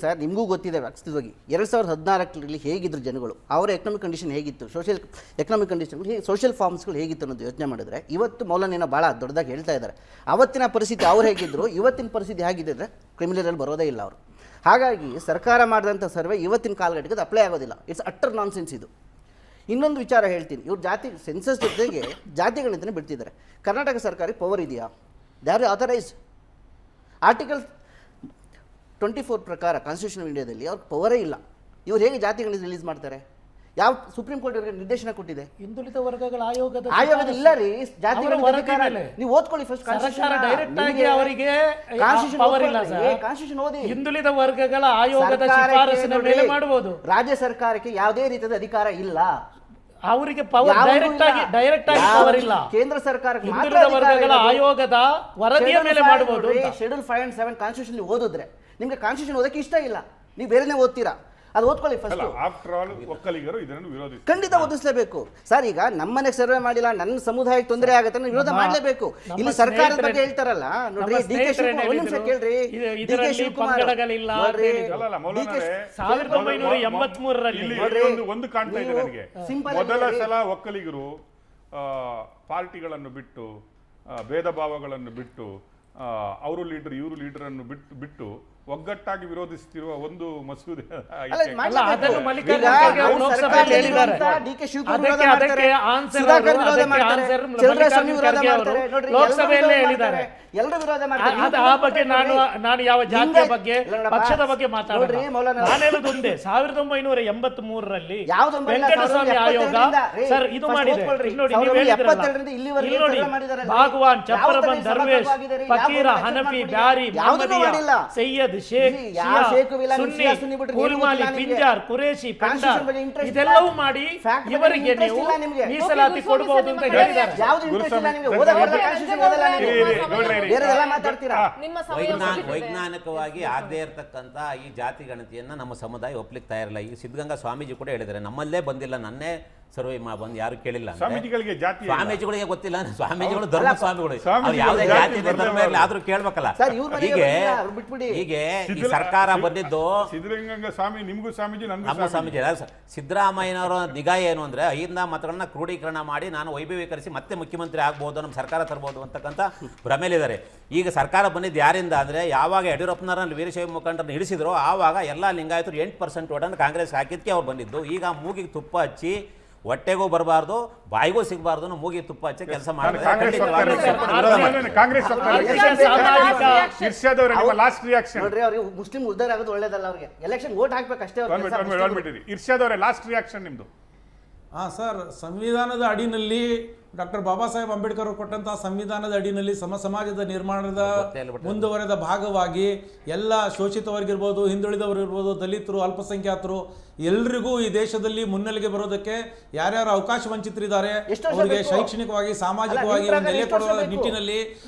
Sir ನಿಮಗೂ ಗೊತ್ತಿದೆ ವ್ಯಕ್ತಿವಾಗಿ 2014ರಲ್ಲಿ ಹೇಗಿದ್ರು ಜನಗಳು, ಅವರ ಎಕನಾಮಿಕ್ ಕಂಡೀಷನ್ ಹೇಗಿತ್ತು, ಸೋಷಿಯಲ್ ಎಕನಾಮಿಕ್ ಕಂಡೀಷನ್ಗಳು ಸೋಷಿಯಲ್ ಫಾರ್ಮ್ಸ್ಗಳು ಹೇಗಿತ್ತು ಅನ್ನೋದು ಯೋಚನೆ ಮಾಡಿದ್ರೆ ಇವತ್ತು ಮೌಲಾನೇನೋ ಭಾಳ ದೊಡ್ಡದಾಗಿ ಹೇಳ್ತಾ ಇದ್ದಾರೆ. ಅವತ್ತಿನ ಪರಿಸ್ಥಿತಿ ಅವ್ರು ಹೇಗಿದ್ರು, ಇವತ್ತಿನ ಪರಿಸ್ಥಿತಿ ಹೇಗಿದ್ದರೆ ಕ್ರಿಮಿನಲ್ ಬರೋದೇ ಇಲ್ಲ ಅವರು. ಹಾಗಾಗಿ ಸರ್ಕಾರ ಮಾಡಿದಂಥ ಸರ್ವೆ ಇವತ್ತಿನ ಕಾಲಘಟ್ಟಕ್ಕೆ ಅಪ್ಲೈ ಆಗೋದಿಲ್ಲ. ಇಟ್ಸ್ ಅಟ್ಟರ್ ನಾನ್ಸೆನ್ಸ್ ಇದು. ಇನ್ನೊಂದು ವಿಚಾರ ಹೇಳ್ತೀನಿ, ಇವ್ರು ಜಾತಿ ಸೆನ್ಸಸ್ ಜೊತೆಗೆ ಜಾತಿಗಳಂತಲೇ ಬಿಡ್ತಿದ್ದಾರೆ. ಕರ್ನಾಟಕ ಸರ್ಕಾರಕ್ಕೆ ಪವರ್ ಇದೆಯಾ? They are authorise. ಆರ್ಟಿಕಲ್ 24 ಪ್ರಕಾರ ಕಾನ್ಸ್ಟಿಟ್ಯೂಷನ್ ಆಫ್ ಇಂಡಿಯಾದಲ್ಲಿ ಅವ್ರಿಗೆ ಪವರೇ ಇಲ್ಲ. ಇವ್ರು ಹೇಗೆ ಜಾತಿಗಳನ್ನ ರಿಲೀಸ್ ಮಾಡ್ತಾರೆ? ಯಾವ ಸುಪ್ರೀಂ ಕೋರ್ಟ್ ಅವರಿಗೆ ನಿರ್ದೇಶನ ಕೊಟ್ಟಿದೆ? ಹಿಂದುಳಿದ ವರ್ಗಗಳ ಆಯೋಗದ ಇಲ್ಲ ರೀ, ಜಾತಿಗಳ ನೀವು ಓದ್ಕೊಳ್ಳಿ ಫಸ್ಟ್. ಡೈರೆಕ್ಟ್ ಆಗಿ ಅವರಿಗೆ ಕಾನ್ಸ್ಟಿಟ್ಯೂಷನ್ ಓದಿ. ಹಿಂದುಳಿದ ವರ್ಗಗಳ ಆಯೋಗದ ಶಿಫಾರಸಿನ ಮೇಲೆ ಮಾಡಬಹುದು. ರಾಜ್ಯ ಸರ್ಕಾರಕ್ಕೆ ಯಾವುದೇ ರೀತಿಯ ಅಧಿಕಾರ ಇಲ್ಲ. ಅವರಿಗೆ ಪವರ್ ಡೈರೆಕ್ಟ್ ಆಗಿ ಪವರ್ ಇಲ್ಲ. ಕೇಂದ್ರ ಸರ್ಕಾರ ಹಿಂದುಳಿದ ವರ್ಗಗಳ ಆಯೋಗದ ವರದಿಯ ಮೇಲೆ ಮಾಡಬಹುದು. ಶೆಡ್ಯೂಲ್ 5 and 7 ಕಾನ್ಸ್ಟಿಟ್ಯೂಷನ್ ಓದಿದ್ರೆ ನಿಮ್ಗೆ ಕಾನ್ಸ್ಟಿಟ್ಯೂಷನ್ ಓದಕ್ಕೆ ಇಷ್ಟ ಇಲ್ಲ, ನೀವು ಬೇರೆನೇ ಓದ್ತೀರಾ. ಅದು ಓದ್ಕೊಳ್ಳಿ ಫಸ್ಟ್. ಆಫ್ಟರ್ ಆಲ್ ಒಕ್ಕಲಿಗರು ಇದನ್ನು ವಿರೋಧಿಸ್ತಾರೆ. ಖಂಡಿತ ಓದಿಸಲೇಬೇಕು ಸರ್. ಈಗ ನಮ್ಮನೆ ಸರ್ವೆ ಮಾಡಿಲ್ಲ, ನನ್ನ ಸಮುದಾಯಕ್ಕೆ ತೊಂದರೆ ಆಗುತ್ತೆ, ವಿರೋಧ ಮಾಡಲೇಬೇಕು. ಇಲ್ಲಿ ಸರ್ಕಾರದ ಬಗ್ಗೆ ಹೇಳ್ತಾರಲ್ಲ ನೋಡ್ರಿ, ಡಿ ಕೆ ಶಿವಕುಮಾರ್ ಒಂದು ನಿಮಿಷ ಕೇಳ್ರಿ. ಡಿ ಕೆ ಶಿವಕುಮಾರ್ 1983ರಲ್ಲಿ ಒಂದು ಕಾಣ್ತಾ ಇದೆ ನನಗೆ. ಮೊದಲ ಸಲ ಒಕ್ಕಲಿಗರು ಪಾರ್ಟಿಗಳನ್ನು ಬಿಟ್ಟು, ಭೇದ ಭಾವಗಳನ್ನು ಬಿಟ್ಟು, ಅವರು ಲೀಡರ್ ಇವರು ಲೀಡರ್ ಅನ್ನು ಬಿಟ್ಟು ಒಗ್ಗಟ್ಟಾಗಿ ವಿರೋಧಿಸುತ್ತಿರುವ ಒಂದು ಮಸೂದೆ. ಲೋಕಸಭೆಯಲ್ಲೇ ಹೇಳಿದ್ದಾರೆ. ಆ ಬಗ್ಗೆ ನಾನು ಯಾವ ಜಾತಿಯ ಬಗ್ಗೆ ಪಕ್ಷದ ಬಗ್ಗೆ ಮಾತಾಡೋದು. ನಾನು ಹೇಳುವುದೊಂದೇ, 1983ರಲ್ಲಿ ವೆಂಕಟಸ್ವಾಮಿ ಆಯೋಗ ಸರ್ ಇದು ಮಾಡಿದೆ. ನೋಡಿ, ಭಾಗವಾನ್, ಚಪ್ಪರಬನ್, ದರ್ವೇಶ್, ಫಕೀರ, ಹನಫಿ, ಬ್ಯಾರಿ, ಮಹಮ್ಮದಿಯಾ, ಸೈಯದ್, ಶೇಖ್, ಸುನ್ನಿ, ಕುಲ್ಮಾಲಿ, ಪಿಂಜಾರ್, ಕುರೇಶಿ, ಪಂಡಾರ್ ಇದೆಲ್ಲವೂ ಮಾಡಿ ಇವರಿಗೆ ನೀವು ಮೀಸಲಾತಿ ಕೊಡಬಹುದು ಅಂತ ಹೇಳಿದ್ದಾರೆ. ವೈಜ್ಞಾನಿಕವಾಗಿ ಆಗದೇ ಇರತಕ್ಕಂತ ಈ ಜಾತಿ ಗಣತಿಯನ್ನ ನಮ್ಮ ಸಮುದಾಯ ಒಪ್ಲಿಕ್ಕೆ ತಯಾರಿಲ್ಲ. ಈ ಸಿದ್ಧಗಂಗಾ ಸ್ವಾಮೀಜಿ ಕೂಡ ಹೇಳಿದ್ದಾರೆ, ನಮ್ಮಲ್ಲೇ ಬಂದಿಲ್ಲ, ನನ್ನೇ ಸರ್ವೆ ಬಂದು ಯಾರು ಕೇಳಿಲ್ಲ. ಸ್ವಾಮೀಜಿಗಳಿಗೆ ಗೊತ್ತಿಲ್ಲ, ಸ್ವಾಮೀಜಿಗಳು ಧರ್ಮ ಸ್ವಾಮಿಗಳು, ಅವ್ರು ಯಾವುದೇ ಜಾತಿ ಧರ್ಮ ಇರಲಿ ಆದ್ರೂ ಕೇಳ್ಬೇಕಲ್ಲ. ಹೀಗೆ ಈ ಸರ್ಕಾರ ಬಂದಿದ್ದು ಸಿದ್ಧಗಂಗಾ ಸ್ವಾಮಿ, ನಿಮಗೂ ಸ್ವಾಮೀಜಿ, ನಮ್ಮ ಸ್ವಾಮೀಜಿ. ಸಿದ್ದರಾಮಯ್ಯನವರ ನಿಗಾ ಏನು ಅಂದ್ರೆ 5 ಮತಗಳನ್ನ ಕ್ರೋಢೀಕರಣ ಮಾಡಿ ನಾನು ವೈಭವೀಕರಿಸಿ ಮತ್ತೆ ಮುಖ್ಯಮಂತ್ರಿ ಆಗ್ಬೋದು, ನಮ್ಮ ಸರ್ಕಾರ ತರಬಹುದು ಅಂತಕ್ಕಂಥ ಭ್ರಮೆಲಿದ್ದಾರೆ. ಈಗ ಸರ್ಕಾರ ಬಂದಿದ್ದು ಯಾರಿಂದ ಅಂದ್ರೆ, ಯಾವಾಗ ಯಡಿಯೂರಪ್ಪನವರಲ್ಲಿ ವೀರಶೈವ ಮುಖಂಡರನ್ನು ಹಿಡಿಸಿದ್ರು ಆವಾಗ ಎಲ್ಲ ಲಿಂಗಾಯತರು 8% ಓಟನ್ನು ಕಾಂಗ್ರೆಸ್ ಹಾಕಿದ್ಕೆ ಅವ್ರು ಬಂದಿದ್ದು. ಈಗ ಮೂಗಿಗೆ ತುಪ್ಪ ಹಚ್ಚಿ ಹೊಟ್ಟೆಗೂ ಬರಬಾರ್ದು, ಬಾಯಿಗೂ ಸಿಗಬಾರ್ದು, ಮೂಗಿ ತುಪ್ಪ ಹಚ್ಚಿ ಕೆಲಸ ಮಾಡಿದ್ರೆ ಮುಸ್ಲಿಂ ಉದ್ದಾರ ಆಗೋದು ಒಳ್ಳೇದಲ್ಲ. ಅವ್ರಿಗೆ ಎಲೆಕ್ಷನ್ ವೋಟ್ ಹಾಕ್ಬೇಕು ಅಷ್ಟೇ. ಇರ್ಷಾದ್ ಅವರೇ ಲಾಸ್ಟ್ ರಿಯಾಕ್ಷನ್ ನಿಮ್ದು. ಸರ್, ಸಂವಿಧಾನದ ಅಡಿನಲ್ಲಿ ಡಾಕ್ಟರ್ ಬಾಬಾ ಸಾಹೇಬ್ ಅಂಬೇಡ್ಕರ್ ಕೊಟ್ಟಂತಹ ಸಂವಿಧಾನದ ಅಡಿನಲ್ಲಿ ಸಮಾಜದ ನಿರ್ಮಾಣದ ಮುಂದುವರೆದ ಭಾಗವಾಗಿ ಎಲ್ಲ ಶೋಷಿತವರ್ಗಿರ್ಬೋದು, ಹಿಂದುಳಿದವರಿರ್ಬೋದು, ದಲಿತರು, ಅಲ್ಪಸಂಖ್ಯಾತರು ಎಲ್ರಿಗೂ ಈ ದೇಶದಲ್ಲಿ ಮುನ್ನೆಲೆಗೆ ಬರೋದಕ್ಕೆ ಯಾರ್ಯಾರು ಅವಕಾಶ ವಂಚಿತರಿದ್ದಾರೆ ಅವರಿಗೆ ಶೈಕ್ಷಣಿಕವಾಗಿ, ಸಾಮಾಜಿಕವಾಗಿ ಒಂದು ನೆಲೆ ಕೊಡುವ ನಿಟ್ಟಿನಲ್ಲಿ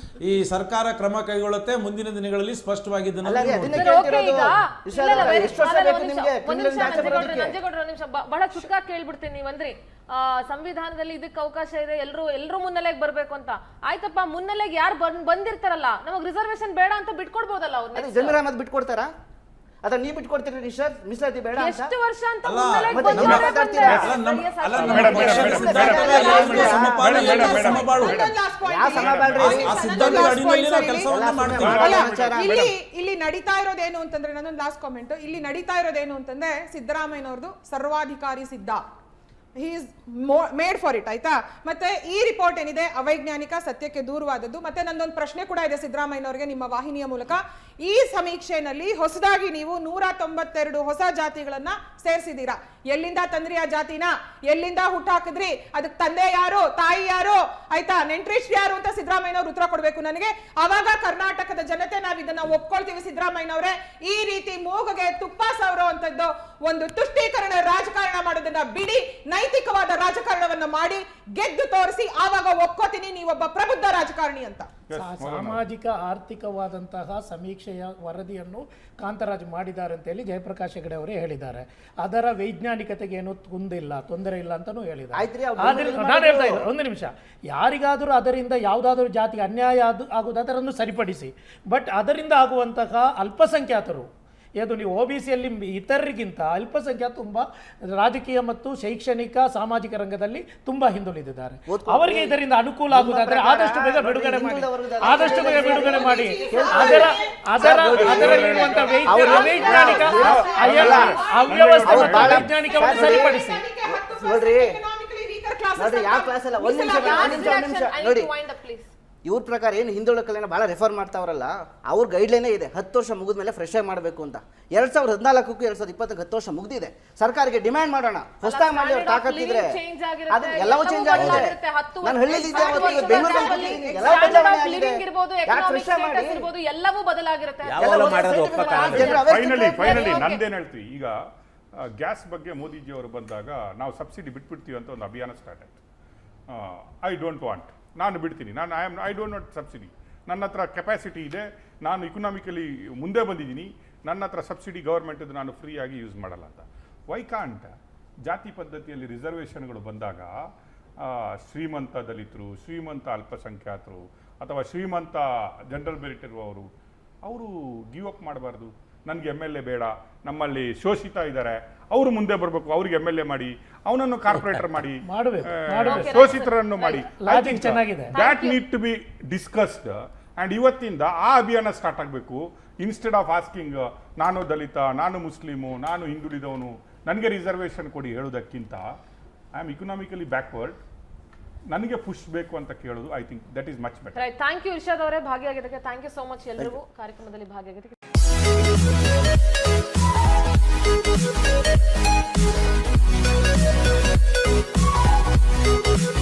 ಈ ಸರ್ಕಾರ ಕ್ರಮ ಕೈಗೊಳ್ಳುತ್ತೆ. ಮುಂದಿನ ದಿನಗಳಲ್ಲಿ ಸ್ಪಷ್ಟವಾಗಿ ಬಹಳ ಚುಟ್ಕ ಕೇಳ್ಬಿಡ್ತೀನಿ. ನೀವಂದ್ರಿ ಸಂವಿಧಾನದಲ್ಲಿ ಇದಕ್ಕೆ ಅವಕಾಶ ಇದೆ, ಎಲ್ರು ಮುನ್ನೆಲೆಗೆ ಬರ್ಬೇಕು ಅಂತ. ಆಯ್ತಪ್ಪ, ಮುನ್ನೆಲೆಗೆ ಯಾರು ಬಂದಿರ್ತಾರಲ್ಲ, ನಮಗ್ ರಿಸರ್ವೇಶನ್ ಬೇಡ ಅಂತ ಬಿಟ್ಕೊಡ್ಬೋದಲ್ಲ. ಅವ್ರು ಜನರ ಮತ್ ಬಿಟ್ಕೊಡ್ತಾರ? ಅದ ನೀ ಬಿಟ್ಕೊಡ್ತೀರಿ ಸರ್, ಮೀಸಲಾತಿ ಬೇಡ ಅಂತ? ಎಷ್ಟು ವರ್ಷ ಅಂತ ಇಲ್ಲಿ ನಡೀತಾ ಇರೋದೇನು ಅಂತಂದ್ರೆ, ನನ್ನೊಂದು ಲಾಸ್ಟ್ ಕಾಮೆಂಟ್, ಇಲ್ಲಿ ನಡೀತಾ ಇರೋದೇನು ಅಂತಂದ್ರೆ ಸಿದ್ದರಾಮಯ್ಯನವ್ರದ್ದು ಸರ್ವಾಧಿಕಾರಿ ಸಿದ್ಧ. he is made for it. ಆಯ್ತಾ? ಮತ್ತೆ ಈ ರಿಪೋರ್ಟ್ ಏನಿದೆ ಅವೈಜ್ಞಾನಿಕ, ಸತ್ಯಕ್ಕೆ ದೂರವಾದದ್ದು. ಮತ್ತೆ ನಂದೊಂದು ಪ್ರಶ್ನೆ ಕೂಡ ಇದೆ ಸಿದ್ದರಾಮಯ್ಯನವರಿಗೆ ನಿಮ್ಮ ವಾಹಿನಿಯ ಮೂಲಕ. ಈ ಸಮೀಕ್ಷೆಯಲ್ಲಿ ಹೊಸದಾಗಿ ನೀವು 192 ಹೊಸ ಜಾತಿಗಳನ್ನ ಸೇರಿಸಿದೀರಾ. ಎಲ್ಲಿಂದ ತಂದ್ರಿ ಆ ಜಾತಿನ? ಎಲ್ಲಿಂದ ಹುಟ್ಟಾಕಿದ್ರಿ? ಅದಕ್ಕೆ ತಂದೆ ಯಾರು, ತಾಯಿ ಯಾರು, ಆಯ್ತಾ, ನೆಂಟ್ರಿಸ್ಟ್ ಯಾರು ಅಂತ ಸಿದ್ದರಾಮಯ್ಯನವ್ರು ಉತ್ತರ ಕೊಡ್ಬೇಕು ನನಗೆ. ಅವಾಗ ಕರ್ನಾಟಕದ ಜನತೆ ನಾವ್ ಇದನ್ನ ಒಪ್ಕೊಳ್ತೀವಿ. ಸಿದ್ದರಾಮಯ್ಯನವರೇ, ಈ ರೀತಿ ಮೂಗಿಗೆ ತುಪ್ಪ ಸವರೋ ಅಂತದ್ದು ಒಂದು ತುಷ್ಟೀಕರಣ ರಾಜಕಾರಣ ಮಾಡೋದನ್ನ ಬಿಡಿ, ನೈತಿಕವಾದ ರಾಜಕಾರಣವನ್ನ ಮಾಡಿ ಗೆದ್ದು ತೋರಿಸಿ, ಆವಾಗ ಒಪ್ಕೋತೀನಿ ನೀವೊಬ್ಬ ಪ್ರಬುದ್ಧ ರಾಜಕಾರಣಿ ಅಂತ. ಸಾಮಾಜಿಕ ಆರ್ಥಿಕವಾದಂತಹ ಸಮೀಕ್ಷೆಯ ವರದಿಯನ್ನು ಕಾಂತರಾಜ್ ಮಾಡಿದ್ದಾರೆ ಅಂತ ಹೇಳಿ ಜಯಪ್ರಕಾಶ್ ಹೆಗಡೆ ಅವರೇ ಹೇಳಿದ್ದಾರೆ. ಅದರ ವೈಜ್ಞಾನಿಕತೆಗೆ ಏನು ತೊಂದರೆ ಇಲ್ಲ ಅಂತಾನೂ ಹೇಳಿದ್ದಾರೆ. ನಾನು ಹೇಳ್ತಾ ಇದ್ದೆ, ಒಂದು ನಿಮಿಷ, ಯಾರಿಗಾದರೂ ಅದರಿಂದ ಯಾವುದಾದ್ರೂ ಜಾತಿಗೆ ಅನ್ಯಾಯ ಆಗುವುದು ಅದರನ್ನು ಸರಿಪಡಿಸಿ, ಬಟ್ ಅದರಿಂದ ಆಗುವಂತಹ ಅಲ್ಪಸಂಖ್ಯಾತರು ಇದು ನೀವು OBCಯಲ್ಲಿ ಇತರರಿಗಿಂತ ಅಲ್ಪಸಂಖ್ಯಾತ ತುಂಬಾ ರಾಜಕೀಯ ಮತ್ತು ಶೈಕ್ಷಣಿಕ ಸಾಮಾಜಿಕ ರಂಗದಲ್ಲಿ ತುಂಬಾ ಹಿಂದುಳಿದಿದ್ದಾರೆ. ಅವರಿಗೆ ಇದರಿಂದ ಅನುಕೂಲ ಆಗುವುದಾದ್ರೆ ಆದಷ್ಟು ಬೇಗ ಬಿಡುಗಡೆ ಮಾಡಿ, ಆದಷ್ಟು ಬೇಗ ಬಿಡುಗಡೆ ಮಾಡಿ. ಅದರಲ್ಲಿರುವಂತಹ ಅವೈಜ್ಞಾನಿಕ ಅವ್ಯವಸ್ಥೆ ಮತ್ತು ಅವೈಜ್ಞಾನಿಕವನ್ನು ಸರಿಪಡಿಸಿ. ನೋಡ್ರಿ ಯಾವ ಕ್ಲಾಸ್ ಅಲ್ಲ, ಒಂದ್ ನಿಮಿಷ ನೋಡಿ. ಇವ್ರ ಪ್ರಕಾರ ಏನು ಹಿಂದುಳಿದ ಕಲ್ಯಾಣ ಭಾಳ ರೆಫರ್ ಮಾಡ್ತಾವ್ರಲ್ಲ, ಅವ್ರ ಗೈಡ್ಲೈನೇ ಇದೆ 10 ವರ್ಷ ಮುಗಿದ್ಮೇಲೆ ಫ್ರೆಶ್ ಆಗಿ ಮಾಡಬೇಕು ಅಂತ. 2014ಕ್ಕೂ 2020ಕ್ಕೆ 10 ವರ್ಷ ಮುಗ್ದಿದೆ. ಸರ್ಕಾರಕ್ಕೆ ಡಿಮ್ಯಾಂಡ್ ಮಾಡೋಣ, ಹೊಸದಾಗಿ ಮಾಡಿ ಅವ್ರ ತಾಕತ್ತಿದ್ರೆ. ಅದು ಎಲ್ಲವೂ ಚೇಂಜ್ ಆಗಿದೆ. ನಾನು ಹಳ್ಳಿಲಿದ್ದೆ, ಅವತ್ತು ಬೆಂಗಳೂರಲ್ಲಿ ಎಲ್ಲವೂ ಬದಲಾವಣೆ ಆಗಿದೆ. ಯಾಕೆ ಫ್ರೆಶ್ ಮಾಡಿ ಎಲ್ಲವೂ ಬದಲಾಗಿರುತ್ತೆ. ಫೈನಲಿ ನಂದೇನು ಹೇಳ್ತೀವಿ, ಈಗ ಗ್ಯಾಸ್ ಬಗ್ಗೆ ಮೋದಿಜಿಯವರು ಬಂದಾಗ ನಾವು ಸಬ್ಸಿಡಿ ಬಿಟ್ಬಿಡ್ತೀವಿ ಅಂತ ಒಂದು ಅಭಿಯಾನ ಸ್ಟಾರ್ಟ್ ಆಯಿತು. ಐ ಡೋಂಟ್ ವಾಂಟ್, ನಾನು ಬಿಡ್ತೀನಿ, ಐ ಡೋಂಟ್ ವಾಂಟ್ ಸಬ್ಸಿಡಿ. ನನ್ನ ಹತ್ರ ಕೆಪಾಸಿಟಿ ಇದೆ, ನಾನು ಇಕನಾಮಿಕಲಿ ಮುಂದೆ ಬಂದಿದ್ದೀನಿ, ನನ್ನ ಹತ್ರ ಸಬ್ಸಿಡಿ ಗೌರ್ಮೆಂಟದ್ದು ನಾನು ಫ್ರೀಯಾಗಿ ಯೂಸ್ ಮಾಡಲ್ಲ ಅಂತ. Why can't? ಜಾತಿ ಪದ್ಧತಿಯಲ್ಲಿ ರಿಸರ್ವೇಷನ್ಗಳು ಬಂದಾಗ ಶ್ರೀಮಂತ ದಲಿತರು, ಶ್ರೀಮಂತ ಅಲ್ಪಸಂಖ್ಯಾತರು ಅಥವಾ ಶ್ರೀಮಂತ ಜನರಲ್ ಮೆರಿಟ್ ಇರುವವರು ಅವರು ಗಿವ್ ಅಪ್ ಮಾಡಬಾರ್ದು. ನನಗೆ MLA ಬೇಡ, ನಮ್ಮಲ್ಲಿ ಶೋಷಿತ ಇದ್ದಾರೆ, ಅವರು ಮುಂದೆ ಬರಬೇಕು, ಅವ್ರಿಗೆ MLA ಮಾಡಿ, ಅವನನ್ನು ಕಾರ್ಪೊರೇಟರ್ ಮಾಡಿ, ಶೋಷಿತರನ್ನು ಮಾಡಿ. That need to be discussed. And ಇವತ್ತಿಂದ ಆ ಅಭಿಯಾನ ಸ್ಟಾರ್ಟ್ ಆಗಬೇಕು. ಇನ್ಸ್ಟೆಡ್ ಆಫ್ ಆಸ್ಕಿಂಗ್ ನಾನು ದಲಿತ, ನಾನು ಮುಸ್ಲಿಮು, ನಾನು ಹಿಂದುಳಿದವನು, ನನಗೆ ರಿಸರ್ವೇಷನ್ ಕೊಡಿ ಹೇಳೋದಕ್ಕಿಂತ ಐ ಆಮ್ ಇಕನಾಮಿಕಲಿ ಬ್ಯಾಕ್ವರ್ಡ್, ನನಗೆ ಪುಷ್ ಬೇಕು ಅಂತ ಕೇಳೋದು. I think that is much better. Thank you Irshad ಅವರೇ, ಭಾಗಿಯಾಗಿದ್ದಕ್ಕೆ ಥ್ಯಾಂಕ್ ಯು ಸೋ ಮಚ್. ಎಲ್ಲರಿಗೂ ಕಾರ್ಯಕ್ರಮದಲ್ಲಿ ಭಾಗಿಯಾಗಿದ್ದಕ್ಕೆ We'll be right back.